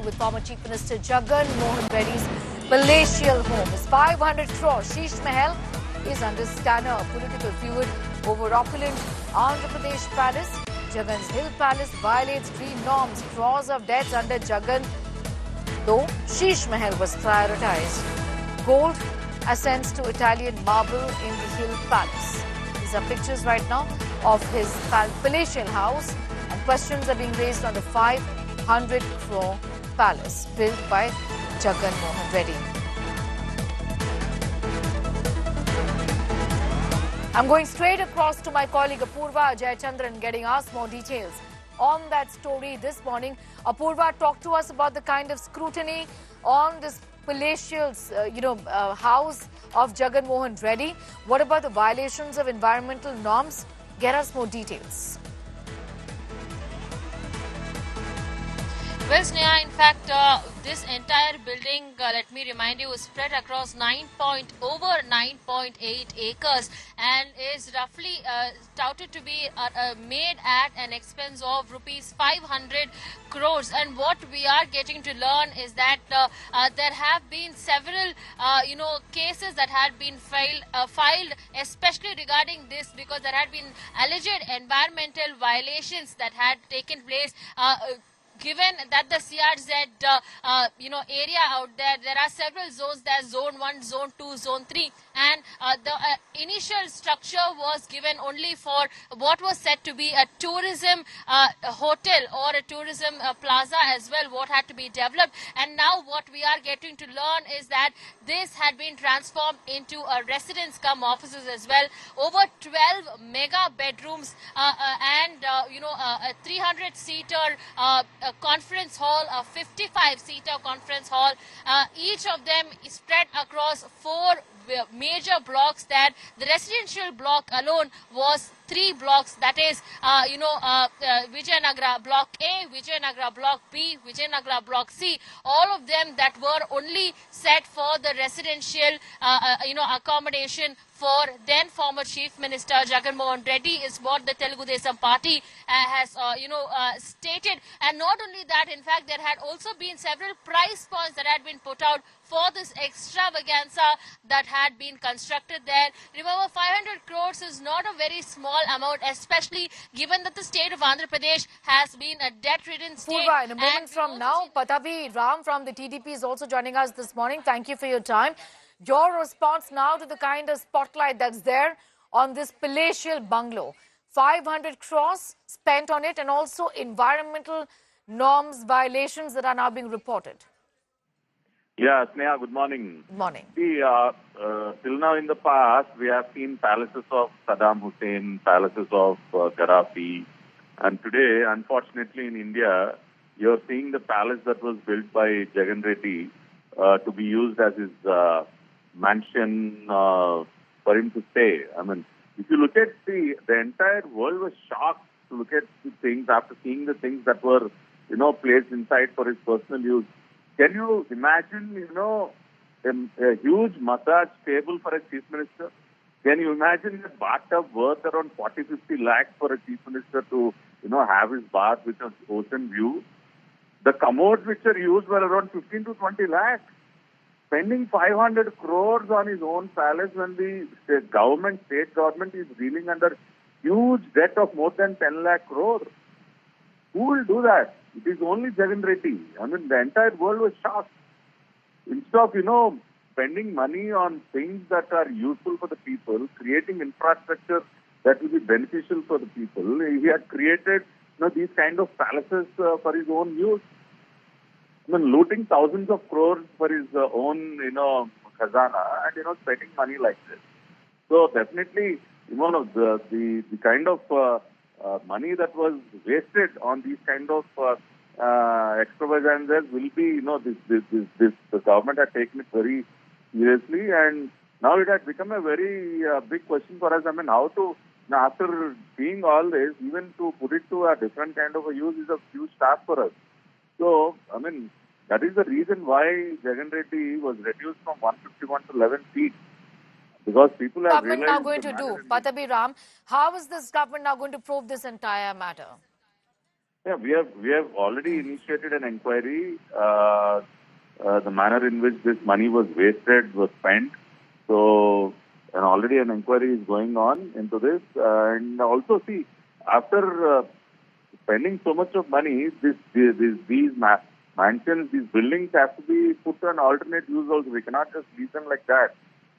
with former Chief Minister Jaganmohan Reddy's palatial home. His 500 crore Sheeshmahal is under scanner. Political feud over opulent Andhra Pradesh palace. Jagan's Hill Palace violates green norms. Crores of debts under Jagan, though Sheeshmahal was prioritized. Gold ascends to Italian marble in the Hill Palace. These are pictures right now of his palatial house, and questions are being raised on the 500 crore palace built by Jaganmohan Reddy. I'm going straight across to my colleague Apurva Jayachandran, getting us more details on that story this morning. Apurva, talk to us about the kind of scrutiny on this palatial, house of Jaganmohan Reddy. What about the violations of environmental norms? Get us more details. Well, Sneha, in fact, this entire building, let me remind you, is spread across over 9.8 acres and is roughly touted to be made at an expense of rupees 500 crores. And what we are getting to learn is that there have been several, cases that had been filed, especially regarding this, because there had been alleged environmental violations that had taken place. Given that the CRZ, area out there, there are several zones. There's Zone 1, Zone 2, Zone 3. And the initial structure was given only for what was said to be a tourism hotel or a tourism plaza as well, what had to be developed. And now what we are getting to learn is that this had been transformed into a residence cum offices as well. Over 12 mega bedrooms and, a 300-seater conference hall, a 55-seater conference hall. Each of them is spread across 4 major blocks. That the residential block alone was 3 blocks, that is, Vijayanagara Block A, Vijayanagara Block B, Vijayanagara Block C, all of them that were only set for the residential, accommodation for then former Chief Minister Jaganmohan Reddy, is what the Telugu Desam Party has, stated. And not only that, in fact, there had also been several price points that had been put out for this extravaganza that had been constructed there. Remember, 500 crores is not a very small amount, especially given that the state of Andhra Pradesh has been a debt-ridden state. Purva, in a moment from now, Patabi Ram from the TDP is also joining us this morning. Thank you for your time. Your response now to the kind of spotlight that's there on this palatial bungalow. 500 crores spent on it, and also environmental norms violations that are now being reported. Yeah, Sneha, good morning. Good morning. See, till now in the past, we have seen palaces of Saddam Hussein, palaces of Gaddafi. And today, unfortunately, in India, you're seeing the palace that was built by Jagan Reddy to be used as his mansion for him to stay. I mean, if you look at the entire world was shocked to look at the things after seeing the things that were, placed inside for his personal use. Can you imagine, a huge massage table for a chief minister? Can you imagine a bathtub worth around 40-50 lakhs for a chief minister to, have his bath with an ocean view? The commodes which are used were around 15 to 20 lakhs. Spending 500 crores on his own palace when the state government is reeling under huge debt of more than 10 lakh crores. Who will do that? It is only Jagan Reddy. I mean, the entire world was shocked. Instead of, spending money on things that are useful for the people, creating infrastructure that will be beneficial for the people, he had created, these kind of palaces for his own use. I mean, looting thousands of crores for his own, khazana, and, spending money like this. So definitely, the kind of money that was wasted on these kind of extravaganzas will be, the government had taken it very seriously, and now it has become a very big question for us. I mean, how to, after seeing all this, even to put it to a different kind of a use is a huge task for us. So, I mean, that is the reason why Jagan Reddy was reduced from 151 to 11 feet. Because people have realized... Government now going to do, Patabi Ram, how is this government now going to probe this entire matter? Yeah, we have already initiated an inquiry. The manner in which this money was wasted, was spent. So, and already an inquiry is going on into this. And also, see, after spending so much of money, these mansions, these buildings have to be put to an alternate use also. We cannot just leave them like that.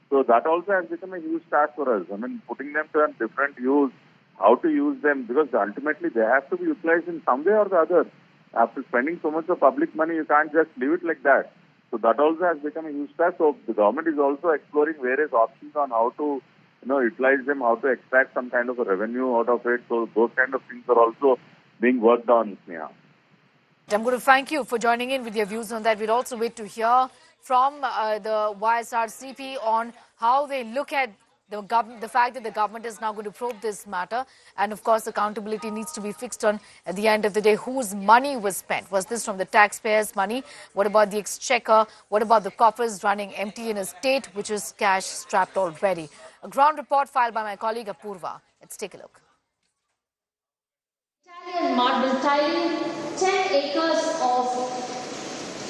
So that also has become a huge task for us. I mean, putting them to a different use, how to use them, because ultimately they have to be utilized in some way or the other. After spending so much of public money, you can't just leave it like that. So that also has become a huge task. So the government is also exploring various options on how to, utilize them, how to extract some kind of a revenue out of it. So those kind of things are also being worked on, Sneha. I'm going to thank you for joining in with your views on that. We'd also wait to hear from the YSRCP on how they look at the fact that the government is now going to probe this matter. And of course, accountability needs to be fixed on, at the end of the day, whose money was spent. Was this from the taxpayers' money? What about the exchequer? What about the coffers running empty in a state which is cash strapped already? A ground report filed by my colleague Apurva. Let's take a look. Italian marble tiling, 10 acres of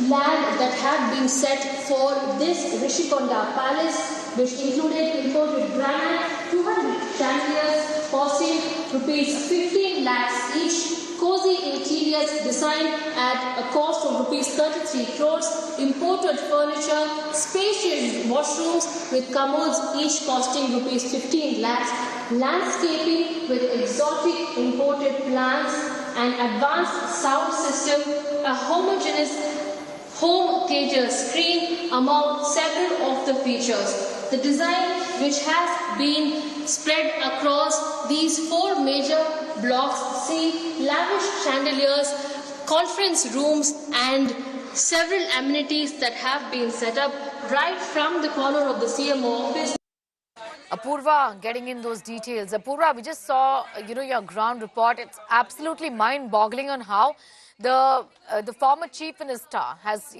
land that had been set for this Rishikonda palace, which included imported granite, 200 chandeliers costing rupees 15 lakhs each, cozy interiors designed at a cost of rupees 33 crores, imported furniture, spacious washrooms with commodes each costing rupees 15 lakhs, landscaping with exotic imported plants, an advanced sound system, a homogeneous home theatre screen among several of the features. The design, which has been spread across these 4 major blocks, see lavish chandeliers, conference rooms and several amenities that have been set up right from the corner of the CMO office. Apurva, getting in those details. Apurva, we just saw, your ground report. It's absolutely mind-boggling on how the former chief minister has,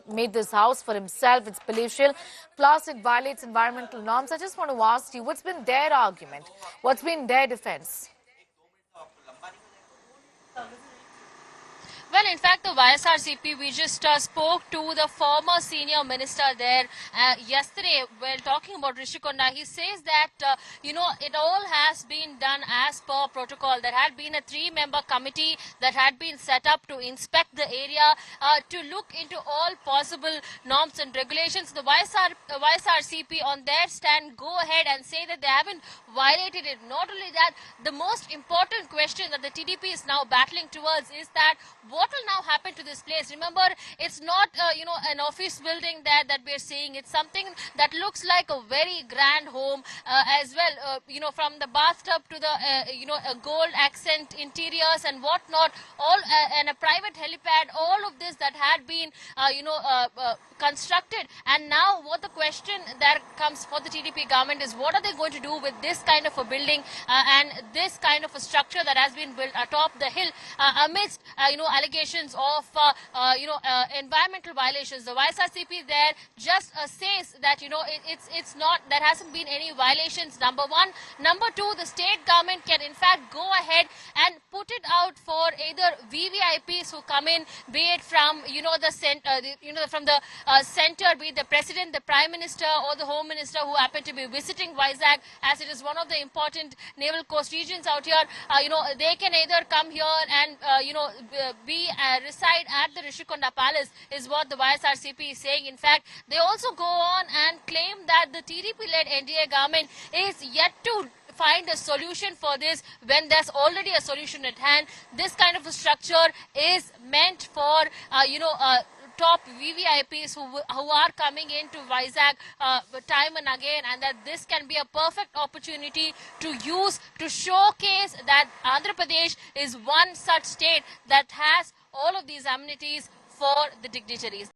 made this house for himself. It's palatial, plus it violates environmental norms. I just want to ask you, what's been their argument? What's been their defense? Well, in fact, the YSRCP, we just spoke to the former senior minister there yesterday while talking about Rishikonda. He says that, it all has been done as per protocol. There had been a 3-member committee that had been set up to inspect the area, to look into all possible norms and regulations. The YSRCP on their stand go ahead and say that they haven't violated it. Not only that, the most important question that the TDP is now battling towards is that what will now happen to this place? Remember, it's not, an office building that we're seeing. It's something that looks like a very grand home as well. From the bathtub to the, gold accent interiors and whatnot, all and a private helipad, all of this that had been, constructed. And now what the question that comes for the TDP government is, what are they going to do with this kind of a building and this kind of a structure that has been built atop the hill amidst, allegations of, environmental violations. The YSRCP there just says that, it's not, there hasn't been any violations, number one. Number two, the state government can in fact go ahead and put it out for either VVIPs who come in, be it from, from the center, be it the president, the prime minister or the home minister who happen to be visiting Vizag, as it is one of the important naval coast regions out here. They can either come here and, reside at the Rishikonda Palace, is what the YSRCP is saying. In fact, they also go on and claim that the TDP-led NDA government is yet to find a solution for this when there's already a solution at hand. This kind of a structure is meant for, top VVIPs who are coming into Vizag time and again, and that this can be a perfect opportunity to use to showcase that Andhra Pradesh is one such state that has all of these amenities for the dignitaries.